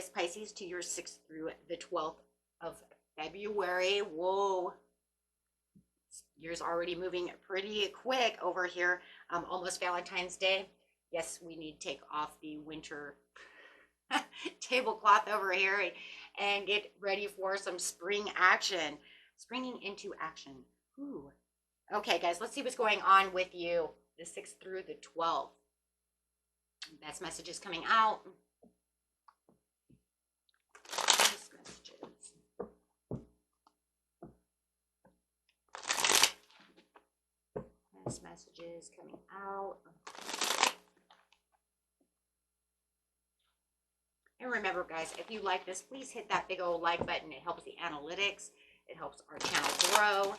Aquarius, Pisces, to your 6th through the 12th of February. Whoa. Year's already moving pretty quick over here. Almost Valentine's Day. Yes, we need to take off the winter tablecloth over here and get ready for some spring action. Springing into action. Ooh. Okay, guys, let's see what's going on with you the 6th through the 12th. Best messages coming out. Best messages. Best messages coming out. And remember, guys, if you like this, please hit that big old like button. It helps the analytics. It helps our channel grow.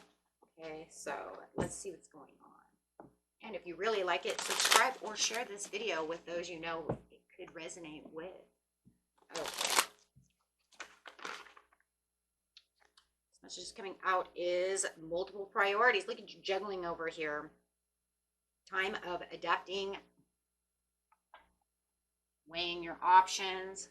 Okay, so let's see what's going on. And if you really like it, subscribe or share this video with those you know it could resonate with. Okay. This message coming out is multiple priorities. Look at you juggling over here. Time of adapting, weighing your options.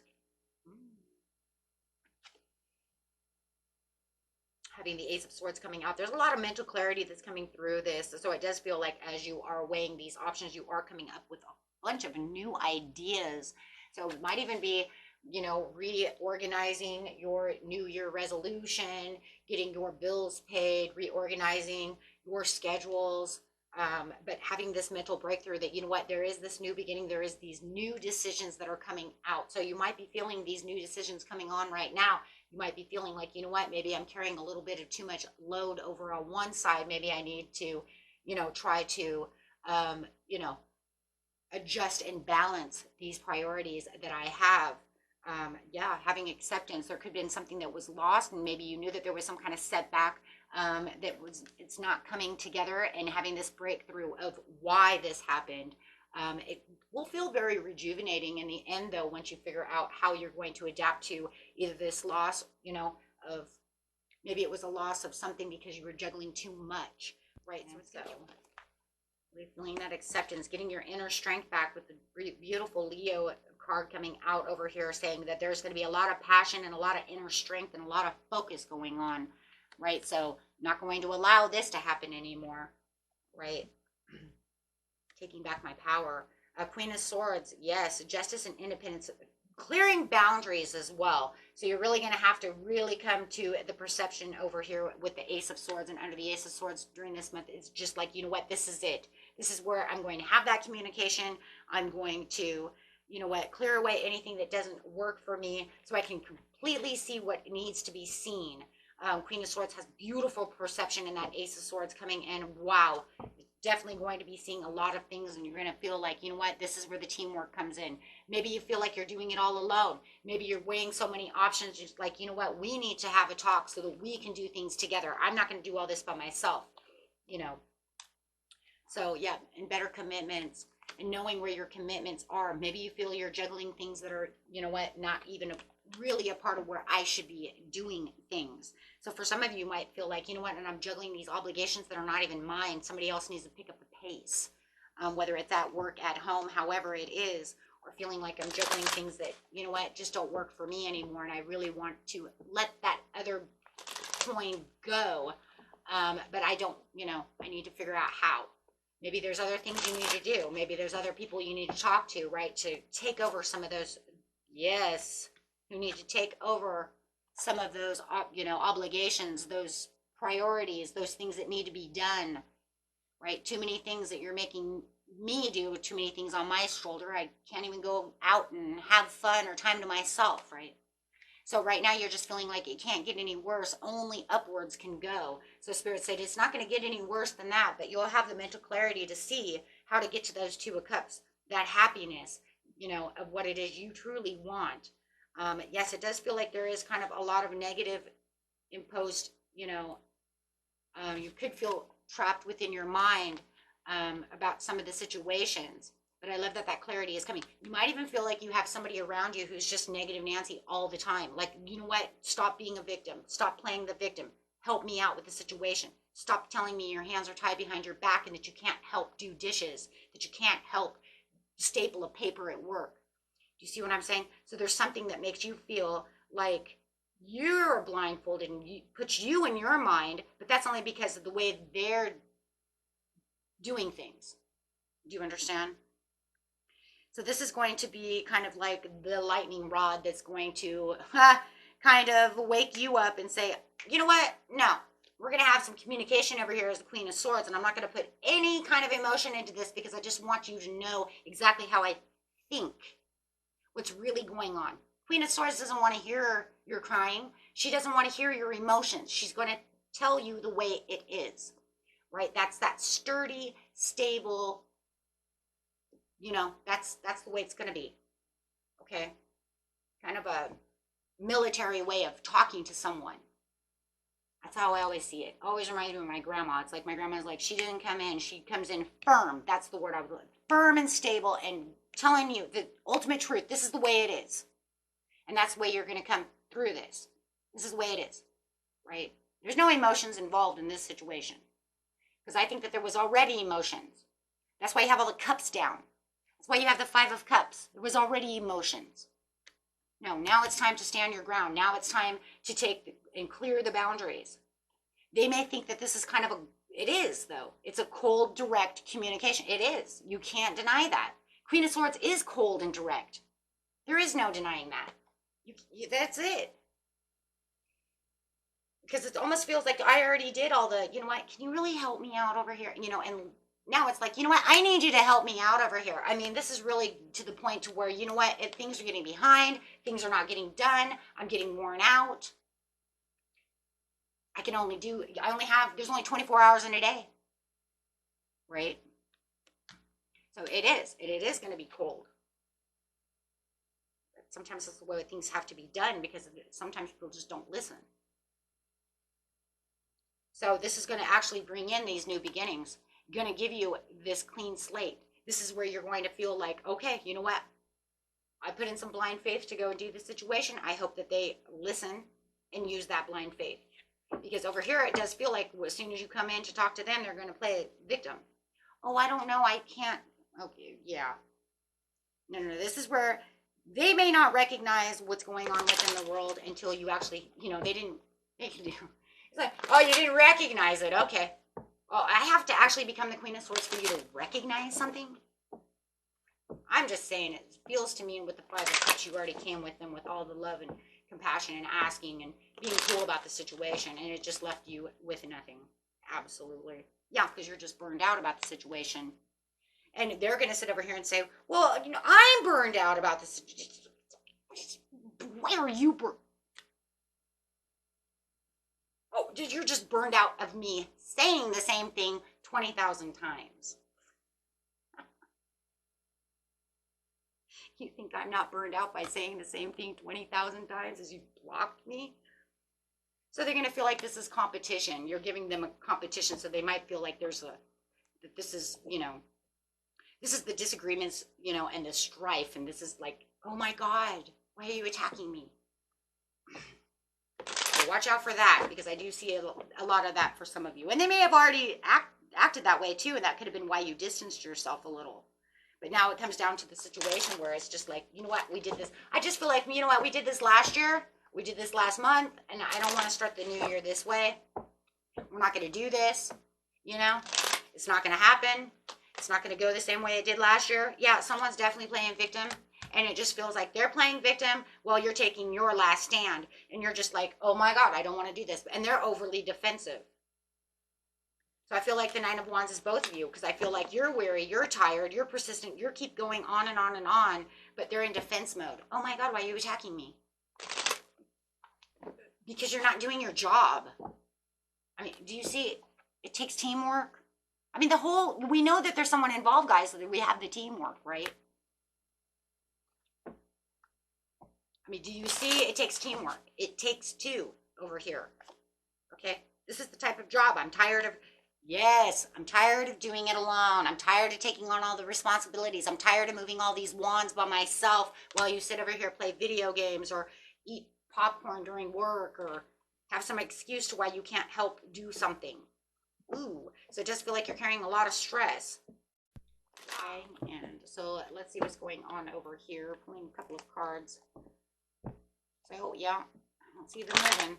Having the Ace of Swords coming out. There's a lot of mental clarity that's coming through this. So it does feel like as you are weighing these options, you are coming up with a bunch of new ideas. So it might even be, you know, reorganizing your New Year resolution, getting your bills paid, reorganizing your schedules, but having this mental breakthrough that, you know what, there is this new beginning. There is these new decisions that are coming out. So you might be feeling these new decisions coming on right now. You might be feeling like, you know what, maybe I'm carrying a little bit of too much load over on one side. Maybe I need to, you know, try to, you know, adjust and balance these priorities that I have. Yeah, having acceptance. There could have been something that was lost, and maybe you knew that there was some kind of setback it's not coming together, and having this breakthrough of why this happened. It will feel very rejuvenating in the end, though, once you figure out how you're going to adapt to either this loss, you know, of maybe it was a loss of something because you were juggling too much, right? So we're feeling that acceptance, getting your inner strength back with the beautiful Leo card coming out over here, saying that there's going to be a lot of passion and a lot of inner strength and a lot of focus going on, right? So not going to allow this to happen anymore, right? Taking back my power. Queen of Swords, yes, justice and independence, clearing boundaries as well. So you're really going to have to really come to the perception over here with the Ace of Swords, and under the Ace of Swords during this month, it's just like, you know what, this is it. This is where I'm going to have that communication. I'm going to, you know what, clear away anything that doesn't work for me so I can completely see what needs to be seen. Queen of Swords has beautiful perception in that Ace of Swords coming in. Wow. Definitely going to be seeing a lot of things, and you're going to feel like, you know what, this is where the teamwork comes in. Maybe you feel like you're doing it all alone. Maybe you're weighing so many options, just like, you know what, we need to have a talk so that we can do things together. I'm not going to do all this by myself, you know. So yeah, and better commitments and knowing where your commitments are. Maybe you feel you're juggling things that are, you know what, not even really a part of where I should be doing things. So for some of you might feel like, you know what, and I'm juggling these obligations that are not even mine. Somebody else needs to pick up the pace, whether it's at work, at home, however it is, or feeling like I'm juggling things that, you know what, just don't work for me anymore, and I really want to let that other coin go, but I don't, you know, I need to figure out how. Maybe there's other things you need to do. Maybe there's other people you need to talk to, right, to take over some of those, yes, you need to take over some of those, you know, obligations, those priorities, those things that need to be done, right? Too many things that you're making me do, too many things on my shoulder. I can't even go out and have fun or time to myself, right? So right now you're just feeling like it can't get any worse. Only upwards can go. So Spirit said it's not going to get any worse than that, but you'll have the mental clarity to see how to get to those 2 of Cups, that happiness, you know, of what it is you truly want. Yes, it does feel like there is kind of a lot of negative imposed, you know, you could feel trapped within your mind about some of the situations, but I love that that clarity is coming. You might even feel like you have somebody around you who's just negative Nancy all the time. Like, you know what, stop being a victim. Stop playing the victim. Help me out with the situation. Stop telling me your hands are tied behind your back and that you can't help do dishes, that you can't help staple a paper at work. Do you see what I'm saying? So there's something that makes you feel like you're blindfolded and puts you in your mind, but that's only because of the way they're doing things. Do you understand? So this is going to be kind of like the lightning rod that's going to kind of wake you up and say, you know what? No, we're going to have some communication over here as the Queen of Swords, and I'm not going to put any kind of emotion into this because I just want you to know exactly how I think, what's really going on. Queen of Swords doesn't want to hear your crying. She doesn't want to hear your emotions. She's going to tell you the way it is, right? That's that sturdy, stable, you know, that's the way it's going to be. Okay? Kind of a military way of talking to someone. That's how I always see it. Always reminds me of my grandma. It's like my grandma's like, she didn't come in. She comes in firm. That's the word I would like. Firm and stable and telling you the ultimate truth. This is the way it is. And that's the way you're going to come through this. This is the way it is. Right? There's no emotions involved in this situation. Because I think that there was already emotions. That's why you have all the cups down. That's why you have the 5 of Cups. There was already emotions. No, now it's time to stand your ground. Now it's time to take and clear the boundaries. They may think that this is kind of it is though. It's a cold, direct communication. It is. You can't deny that. Queen of Swords is cold and direct. There is no denying that. That's it. Because it almost feels like I already did all the, you know what, can you really help me out over here? You know, and now it's like, you know what, I need you to help me out over here. I mean, this is really to the point to where, you know what, things are getting behind, things are not getting done, I'm getting worn out. There's only 24 hours in a day, right? So it is going to be cold. But sometimes that's the way things have to be done because sometimes people just don't listen. So this is going to actually bring in these new beginnings. Going to give you this clean slate. This is where you're going to feel like, okay, you know what? I put in some blind faith to go and do this situation. I hope that they listen and use that blind faith. Because over here, it does feel like as soon as you come in to talk to them, they're going to play victim. Oh, I don't know. I can't. Okay, yeah. No. This is where they may not recognize what's going on within the world until you actually, you know, they can do. It's like, oh, you didn't recognize it. Okay. Oh, I have to actually become the Queen of Swords for you to recognize something? I'm just saying it feels to me with the 5 of Cups, you already came with them with all the love and compassion and asking and being cool about the situation, and it just left you with nothing. Absolutely. Yeah, because you're just burned out about the situation. And they're going to sit over here and say, well, you know, I'm burned out about this. Where are you burned? Oh, you're just burned out of me saying the same thing 20,000 times. You think I'm not burned out by saying the same thing 20,000 times as you blocked me? So they're going to feel like this is competition. You're giving them a competition, so they might feel like that this is, you know, this is the disagreements, you know, and the strife, and this is like, oh my God, why are you attacking me? So watch out for that, because I do see a lot of that for some of you. And they may have already acted that way too, and that could have been why you distanced yourself a little. But now it comes down to the situation where it's just like, you know what, we did this. I just feel like, you know what, we did this last year. We did this last month, and I don't want to start the new year this way. We're not going to do this, you know. It's not going to happen. It's not going to go the same way it did last year. Yeah, someone's definitely playing victim. And it just feels like they're playing victim while you're taking your last stand. And you're just like, oh my God, I don't want to do this. And they're overly defensive. So I feel like the 9 of Wands is both of you. Because I feel like you're weary, you're tired, you're persistent, you keep going on and on and on. But they're in defense mode. Oh my God, why are you attacking me? Because you're not doing your job. I mean, do you see it takes teamwork? I mean, we know that there's someone involved, guys, so that we have the teamwork, right? I mean, do you see it takes teamwork? It takes two over here. Okay? This is the type of job I'm tired of. Yes, I'm tired of doing it alone. I'm tired of taking on all the responsibilities. I'm tired of moving all these wands by myself while you sit over here, play video games, or eat popcorn during work, or have some excuse to why you can't help do something. Ooh, so just feel like you're carrying a lot of stress. And so let's see what's going on over here. Pulling a couple of cards. So yeah, I don't see them moving.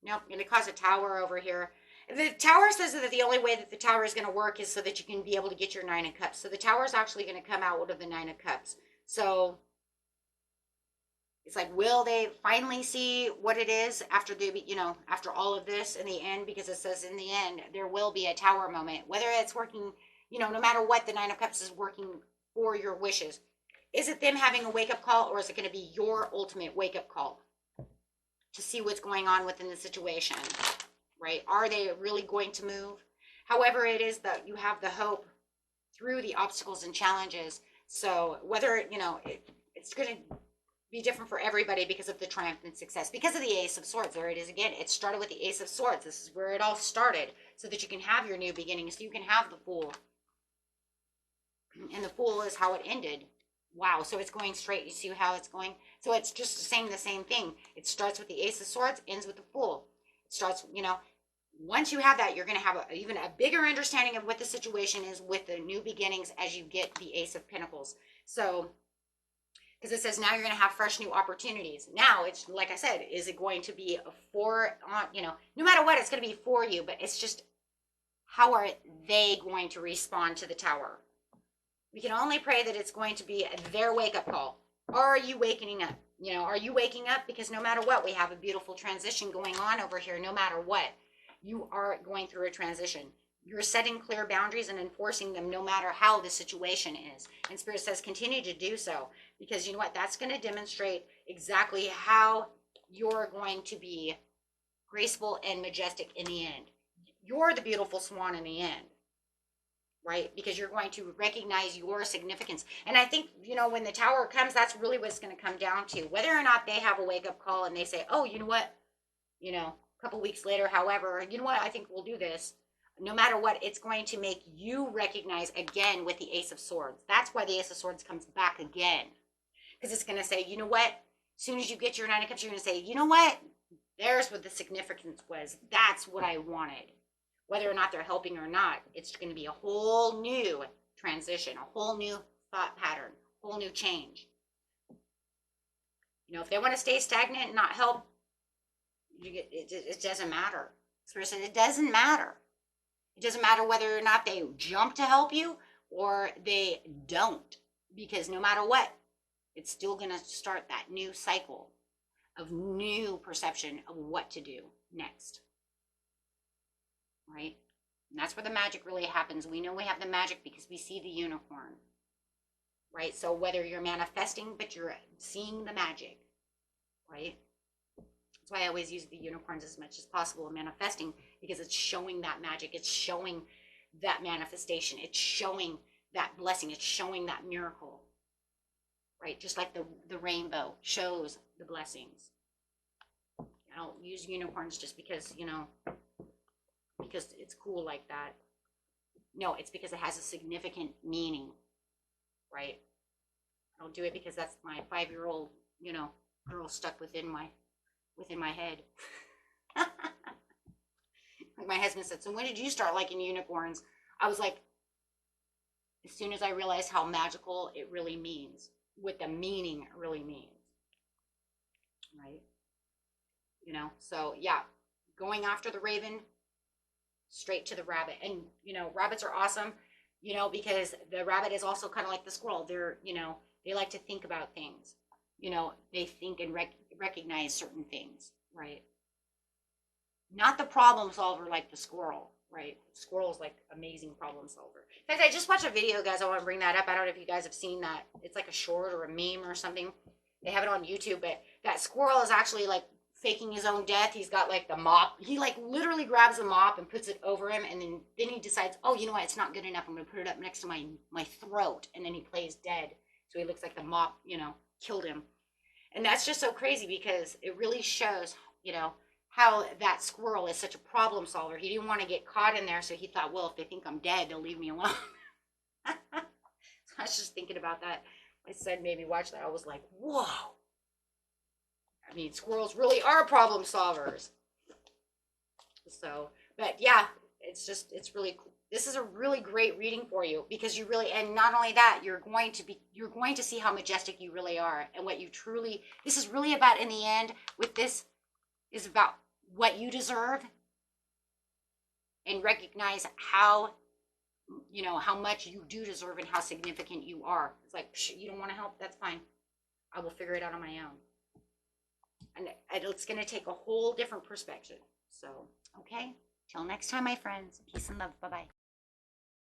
Nope, going to cause a tower over here. The tower says that the only way that the tower is going to work is so that you can be able to get your Nine of Cups. So the tower is actually going to come out of the Nine of Cups. So it's like, will they finally see what it is after the, after all of this in the end? Because it says in the end, there will be a tower moment. Whether it's working, no matter what, the Nine of Cups is working for your wishes. Is it them having a wake-up call, or is it going to be your ultimate wake-up call to see what's going on within the situation, right? Are they really going to move? However it is that you have the hope through the obstacles and challenges. So whether, it's going to be different for everybody because of the triumph and success, because of the Ace of Swords. There it is again. It started with the Ace of Swords. This is where it all started, so that you can have your new beginning, so you can have the Fool. And the Fool is how it ended. Wow, so it's going straight. You see how it's going? So it's just saying the same thing. It starts with the Ace of Swords, ends with the Fool. It starts, once you have that, you're going to have even a bigger understanding of what the situation is with the new beginnings as you get the Ace of Pentacles. So, because it says now you're going to have fresh new opportunities. Now, it's like I said, is it going to be no matter what, it's going to be for you, but it's just, how are they going to respond to the tower? We can only pray that it's going to be their wake-up call. Are you waking up? Are you waking up? Because no matter what, we have a beautiful transition going on over here. No matter what, you are going through a transition. You're setting clear boundaries and enforcing them no matter how the situation is. And Spirit says continue to do so, because you know what? That's going to demonstrate exactly how you're going to be graceful and majestic in the end. You're the beautiful swan in the end. Right? Because you're going to recognize your significance. And I think, when the tower comes, that's really what it's going to come down to. Whether or not they have a wake-up call and they say, oh, you know what? A couple weeks later, however, you know what? I think we'll do this. No matter what, it's going to make you recognize again with the Ace of Swords. That's why the Ace of Swords comes back again. Because it's going to say, you know what? As soon as you get your Nine of Cups, you're going to say, you know what? There's what the significance was. That's what I wanted. Whether or not they're helping or not, it's going to be a whole new transition, a whole new thought pattern, a whole new change. If they want to stay stagnant and not help, it doesn't matter. Spirit said it doesn't matter. It doesn't matter whether or not they jump to help you or they don't, because no matter what, it's still going to start that new cycle of new perception of what to do next. Right? And that's where the magic really happens. We know we have the magic because we see the unicorn. Right? So whether you're manifesting, but you're seeing the magic. Right? That's why I always use the unicorns as much as possible in manifesting, because it's showing that magic. It's showing that manifestation. It's showing that blessing. It's showing that miracle. Right? Just like the rainbow shows the blessings. I don't use unicorns just because, because it's cool like that. No, it's because it has a significant meaning, right? I don't do it because that's my 5-year-old, girl stuck within my head. Like my husband said, so when did you start liking unicorns? I was like, as soon as I realized how magical it really means, what the meaning really means, right? So yeah, going after the raven, straight to the rabbit. And rabbits are awesome, because the rabbit is also kind of like the squirrel. They're they like to think about things. They think and recognize certain things, right? Not the problem solver like the squirrel, right? Squirrel's like amazing problem solver. In fact, I just watched a video, guys. I want to bring that up. I don't know if you guys have seen that. It's like a short or a meme or something. They have it on YouTube, but that squirrel is actually like faking his own death. He's got like the mop. He like literally grabs a mop and puts it over him, and then he decides, oh, you know what? It's not good enough. I'm going to put it up next to my throat, and then he plays dead. So he looks like the mop, killed him. And that's just so crazy, because it really shows, how that squirrel is such a problem solver. He didn't want to get caught in there, so he thought, well, if they think I'm dead, they'll leave me alone. So I was just thinking about that. My son made me watch that. I was like, whoa. I mean, squirrels really are problem solvers. So, but yeah, it's really this is a really great reading for you because you really, and not only that, you're going to see how majestic you really are and what you truly, this is really about, in the end, with this, is about what you deserve, and recognize how, how much you do deserve and how significant you are. It's like, you don't want to help? That's fine. I will figure it out on my own. And it's going to take a whole different perspective. So, okay. Till next time, my friends. Peace and love. Bye-bye.